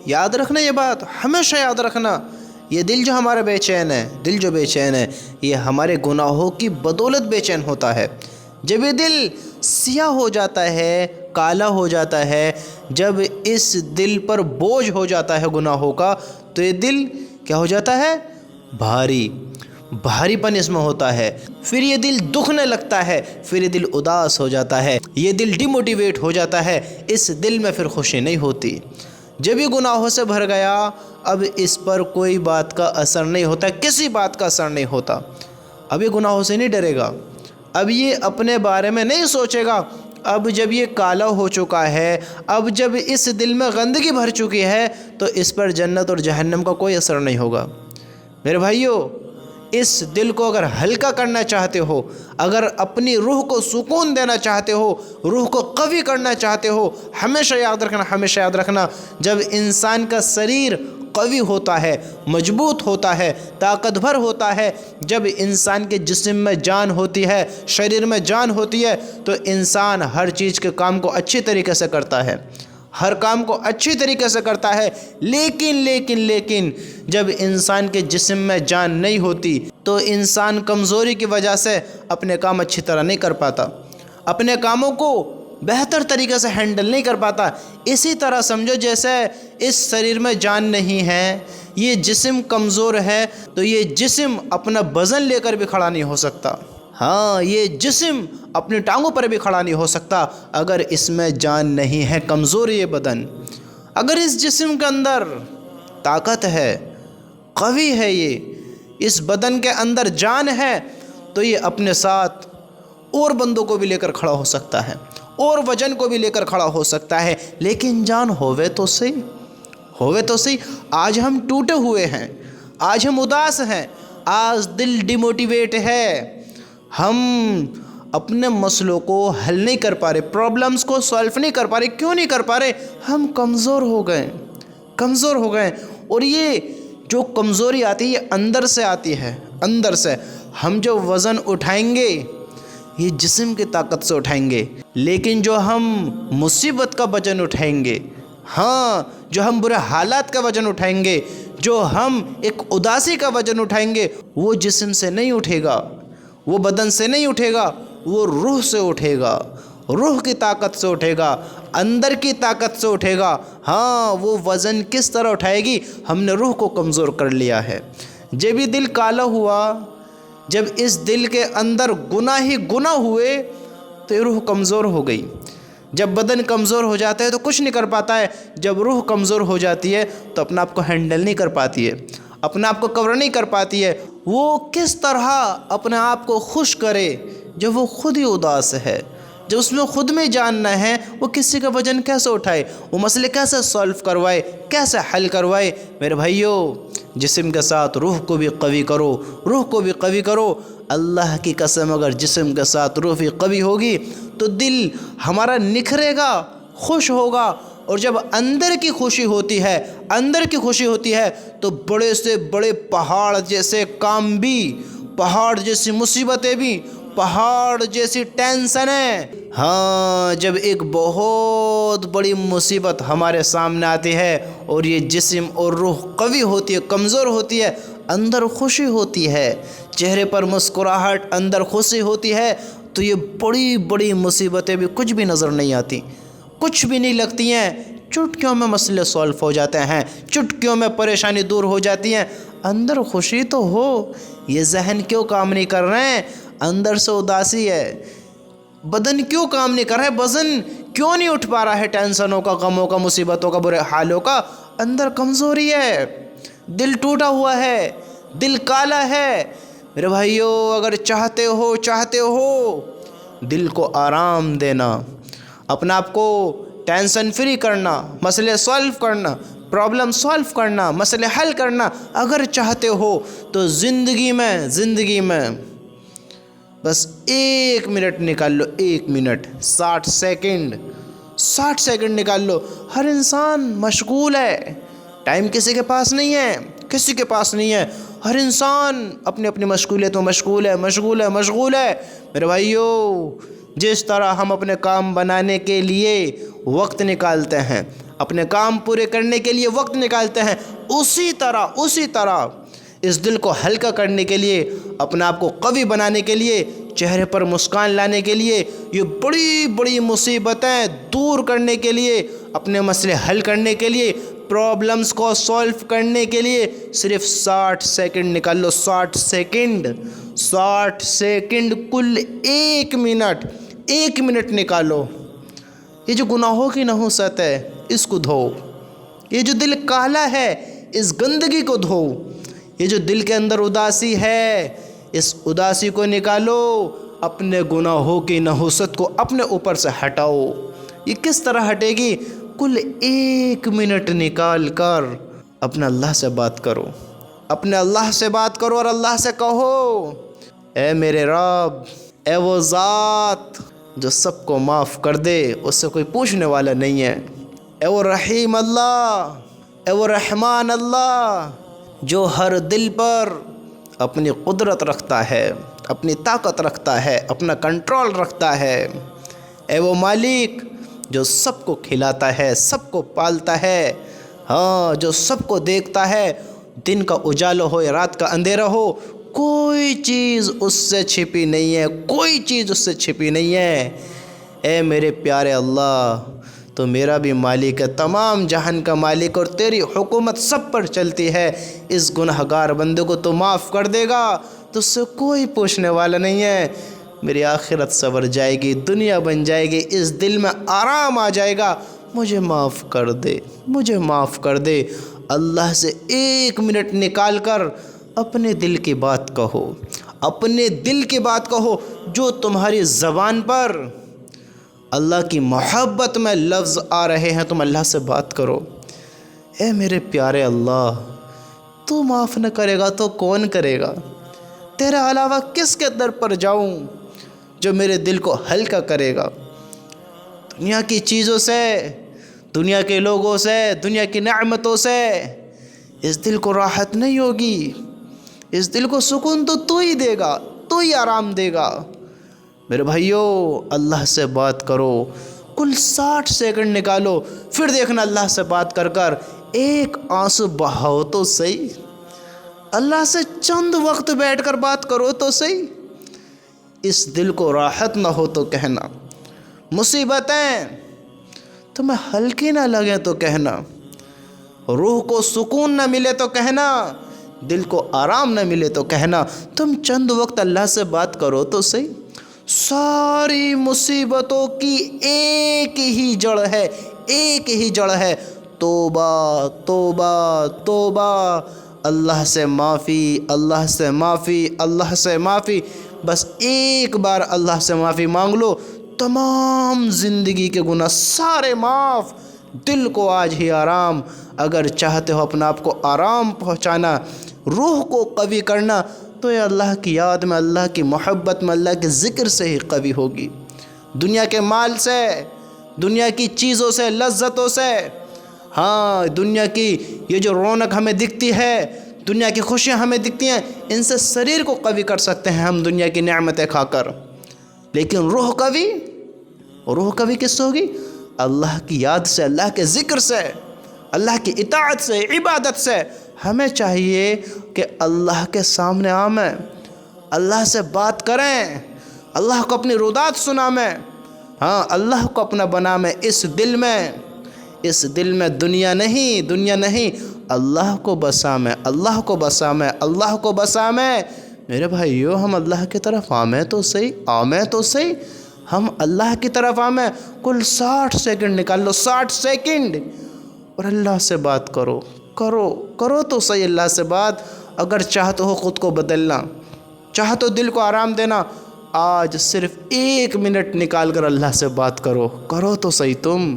یاد رکھنا یہ بات، ہمیشہ یاد رکھنا، یہ دل جو ہمارا بے چین ہے، دل جو بے چین ہے، یہ ہمارے گناہوں کی بدولت بے چین ہوتا ہے۔ جب یہ دل سیاہ ہو جاتا ہے، کالا ہو جاتا ہے، جب اس دل پر بوجھ ہو جاتا ہے گناہوں کا، تو یہ دل کیا ہو جاتا ہے؟ بھاری پن اس میں ہوتا ہے۔ پھر یہ دل دکھنے لگتا ہے، پھر یہ دل اداس ہو جاتا ہے، یہ دل ڈی موٹیویٹ ہو جاتا ہے، اس دل میں پھر خوشی نہیں ہوتی۔ جب یہ گناہوں سے بھر گیا، اب اس پر کوئی بات کا اثر نہیں ہوتا، کسی بات کا اثر نہیں ہوتا۔ اب یہ گناہوں سے نہیں ڈرے گا، اب یہ اپنے بارے میں نہیں سوچے گا۔ اب جب یہ کالا ہو چکا ہے، اب جب اس دل میں گندگی بھر چکی ہے، تو اس پر جنت اور جہنم کا کوئی اثر نہیں ہوگا۔ میرے بھائیو، اس دل کو اگر ہلکا کرنا چاہتے ہو، اگر اپنی روح کو سکون دینا چاہتے ہو، روح کو قوی کرنا چاہتے ہو، ہمیشہ یاد رکھنا، ہمیشہ یاد رکھنا، جب انسان کا شریر قوی ہوتا ہے، مضبوط ہوتا ہے، طاقتور ہوتا ہے، جب انسان کے جسم میں جان ہوتی ہے، شریر میں جان ہوتی ہے، تو انسان ہر چیز کے کام کو اچھی طریقے سے کرتا ہے، ہر کام کو اچھی طریقے سے کرتا ہے۔ لیکن جب انسان کے جسم میں جان نہیں ہوتی، تو انسان کمزوری کی وجہ سے اپنے کام اچھی طرح نہیں کر پاتا، اپنے کاموں کو بہتر طریقے سے ہینڈل نہیں کر پاتا۔ اسی طرح سمجھو جیسے اس شریر میں جان نہیں ہے، یہ جسم کمزور ہے، تو یہ جسم اپنا وزن لے کر بھی کھڑا نہیں ہو سکتا۔ ہاں، یہ جسم اپنی ٹانگوں پر بھی کھڑا نہیں ہو سکتا اگر اس میں جان نہیں ہے، کمزور یہ بدن۔ اگر اس جسم کے اندر طاقت ہے، قوی ہے، یہ اس بدن کے اندر جان ہے، تو یہ اپنے ساتھ اور بندوں کو بھی لے کر کھڑا ہو سکتا ہے، اور وزن کو بھی لے کر کھڑا ہو سکتا ہے۔ لیکن جان ہوئے تو صحیح۔ آج ہم ٹوٹے ہوئے ہیں، آج ہم اداس ہیں، آج دل ڈی موٹیویٹ ہے، ہم اپنے مسئلوں کو حل نہیں کر پا رہے، پرابلمز کو سالو نہیں کر پا رہے۔ کیوں نہیں کر پا رہے؟ ہم کمزور ہو گئے۔ اور یہ جو کمزوری آتی ہے، یہ اندر سے آتی ہے، اندر سے۔ ہم جو وزن اٹھائیں گے، یہ جسم کی طاقت سے اٹھائیں گے، لیکن جو ہم مصیبت کا وزن اٹھائیں گے، ہاں، جو ہم برے حالات کا وزن اٹھائیں گے، جو ہم ایک اداسی کا وزن اٹھائیں گے، وہ جسم سے نہیں اٹھے گا، وہ بدن سے نہیں اٹھے گا، وہ روح سے اٹھے گا، روح کی طاقت سے اٹھے گا، اندر کی طاقت سے اٹھے گا۔ ہاں، وہ وزن کس طرح اٹھائے گی؟ ہم نے روح کو کمزور کر لیا ہے۔ جب یہ دل کالا ہوا، جب اس دل کے اندر گناہ ہی گناہ ہوئے، تو یہ روح کمزور ہو گئی۔ جب بدن کمزور ہو جاتا ہے تو کچھ نہیں کر پاتا ہے، جب روح کمزور ہو جاتی ہے تو اپنا آپ کو ہینڈل نہیں کر پاتی ہے، اپنا آپ کو کور نہیں کر پاتی ہے۔ وہ کس طرح اپنے آپ کو خوش کرے جب وہ خود ہی اداس ہے، جب اس میں خود میں جاننا ہے، وہ کسی کا وزن کیسے اٹھائے، وہ مسئلے کیسے سالو کروائے، کیسے حل کروائے؟ میرے بھائیو، جسم کے ساتھ روح کو بھی قوی کرو، روح کو بھی قوی کرو۔ اللہ کی قسم، اگر جسم کے ساتھ روح بھی قوی ہوگی تو دل ہمارا نکھرے گا، خوش ہوگا۔ اور جب اندر کی خوشی ہوتی ہے تو بڑے سے بڑے پہاڑ جیسے کام بھی، پہاڑ جیسی مصیبتیں بھی، پہاڑ جیسی ٹینشنیں، ہاں، جب ایک بہت بڑی مصیبت ہمارے سامنے آتی ہے اور یہ جسم اور روح قوی ہوتی ہے، کمزور ہوتی ہے، اندر خوشی ہوتی ہے، چہرے پر مسکراہٹ، اندر خوشی ہوتی ہے، تو یہ بڑی بڑی مصیبتیں بھی کچھ بھی نظر نہیں آتی، کچھ بھی نہیں لگتی ہیں۔ چٹکیوں میں مسئلے سالو ہو جاتے ہیں، چٹکیوں میں پریشانی دور ہو جاتی ہیں۔ اندر خوشی تو ہو، یہ ذہن کیوں کام نہیں کر رہے ہیں؟ اندر سے اداسی ہے، بدن کیوں کام نہیں کر رہا ہے؟ وزن کیوں نہیں اٹھ پا رہا ہے؟ ٹینشنوں کا، غموں کا، مصیبتوں کا، برے حالوں کا۔ اندر کمزوری ہے، دل ٹوٹا ہوا ہے، دل کالا ہے۔ میرے بھائیو، اگر چاہتے ہو دل کو آرام دینا، اپنا آپ کو ٹینشن فری کرنا، مسئلے سالو کرنا، پرابلم سالو کرنا، مسئلے حل کرنا، اگر چاہتے ہو تو زندگی میں بس 1 منٹ نکال لو، 1 منٹ 60 سیکنڈ نکال لو۔ ہر انسان مشغول ہے، ٹائم کسی کے پاس نہیں ہے، ہر انسان اپنی اپنی مشغولیت میں مشغول ہے۔ میرے بھائیو، جس طرح ہم اپنے کام بنانے کے لیے وقت نکالتے ہیں، اپنے کام پورے کرنے کے لیے وقت نکالتے ہیں، اسی طرح اس دل کو ہلکا کرنے کے لیے، اپنے آپ کو قوی بنانے کے لیے، چہرے پر مسکان لانے کے لیے، یہ بڑی بڑی مصیبتیں دور کرنے کے لیے، اپنے مسئلے حل کرنے کے لیے، پرابلمز کو سولو کرنے کے لیے صرف 60 سیکنڈ نکال لو۔ 60 سیکنڈ کل 1 منٹ نکالو۔ یہ جو گناہوں کی نحوست ہے اس کو دھو، یہ جو دل کالا ہے اس گندگی کو دھو، یہ جو دل کے اندر اداسی ہے اس اداسی کو نکالو، اپنے گناہوں کی نحوست کو اپنے اوپر سے ہٹاؤ۔ یہ کس طرح ہٹے گی؟ کل 1 منٹ نکال کر اپنے اللہ سے بات کرو، اپنے اللہ سے بات کرو اور اللہ سے کہو، اے میرے رب، اے وہ ذات جو سب کو معاف کر دے، اس سے کوئی پوچھنے والا نہیں ہے، اے وہ رحیم اللہ، اے وہ رحمان اللہ جو ہر دل پر اپنی قدرت رکھتا ہے، اپنی طاقت رکھتا ہے، اپنا کنٹرول رکھتا ہے، اے وہ مالک جو سب کو کھلاتا ہے، سب کو پالتا ہے، ہاں جو سب کو دیکھتا ہے، دن کا اجالہ ہو یا رات کا اندھیرا ہو، کوئی چیز اس سے چھپی نہیں ہے، کوئی چیز اس سے چھپی نہیں ہے۔ اے میرے پیارے اللہ، تو میرا بھی مالک ہے، تمام جہان کا مالک، اور تیری حکومت سب پر چلتی ہے، اس گنہگار بندے کو تو معاف کر دے گا، تو اس سے کوئی پوچھنے والا نہیں ہے۔ میری آخرت سنور جائے گی، دنیا بن جائے گی، اس دل میں آرام آ جائے گا۔ مجھے معاف کر دے، مجھے معاف کر دے۔ اللہ سے 1 منٹ نکال کر اپنے دل کی بات کہو، اپنے دل کی بات کہو، جو تمہاری زبان پر اللہ کی محبت میں لفظ آ رہے ہیں، تم اللہ سے بات کرو۔ اے میرے پیارے اللہ، تو معاف نہ کرے گا تو کون کرے گا؟ تیرے علاوہ کس کے در پر جاؤں جو میرے دل کو ہلکا کرے گا؟ دنیا کی چیزوں سے، دنیا کے لوگوں سے، دنیا کی نعمتوں سے اس دل کو راحت نہیں ہوگی، اس دل کو سکون تو ہی دے گا، تو ہی آرام دے گا۔ میرے بھائیو، اللہ سے بات کرو، کل 60 سیکنڈ نکالو، پھر دیکھنا اللہ سے بات کر کر ایک آنسو بہاؤ تو صحیح، اللہ سے چند وقت بیٹھ کر بات کرو تو صحیح۔ اس دل کو راحت نہ ہو تو کہنا، مصیبتیں تمہیں ہلکی نہ لگیں تو کہنا، روح کو سکون نہ ملے تو کہنا، دل کو آرام نہ ملے تو کہنا، تم چند وقت اللہ سے بات کرو تو صحیح۔ ساری مصیبتوں کی ایک ہی جڑ ہے، ایک ہی جڑ ہے، توبہ توبہ توبہ، اللہ سے معافی، اللہ سے معافی، اللہ سے معافی۔ بس ایک بار اللہ سے معافی مانگ لو، تمام زندگی کے گناہ سارے معاف، دل کو آج ہی آرام۔ اگر چاہتے ہو اپنا آپ کو آرام پہنچانا، روح کو قوی کرنا، تو یہ اللہ کی یاد میں، اللہ کی محبت میں، اللہ کے ذکر سے ہی قوی ہوگی۔ دنیا کے مال سے، دنیا کی چیزوں سے، لذتوں سے، ہاں دنیا کی یہ جو رونق ہمیں دکھتی ہے، دنیا کی خوشیاں ہمیں دکھتی ہیں، ان سے شریر کو قوی کر سکتے ہیں ہم دنیا کی نعمتیں کھا کر، لیکن روح قوی کس سے ہوگی؟ اللہ کی یاد سے، اللہ کے ذکر سے، اللہ کی اطاعت سے، عبادت سے۔ ہمیں چاہیے کہ اللہ کے سامنے آئیں، اللہ سے بات کریں، اللہ کو اپنی رودات سنائیں، ہاں اللہ کو اپنا بنائیں، اس دل میں دنیا نہیں، اللہ کو بسائیں، اللہ کو بسائیں، اللہ کو بسائیں۔ میرے بھائیو، ہم اللہ کی طرف آمیں تو صحیح، ہم اللہ کی طرف آمیں۔ کل 60 سیکنڈ نکال لو، 60 سیکنڈ، اور اللہ سے بات کرو تو صحیح اللہ سے بات۔ اگر چاہتے ہو خود کو بدلنا، چاہتے ہو دل کو آرام دینا، آج صرف 1 منٹ نکال کر اللہ سے بات کرو تو صحیح تم۔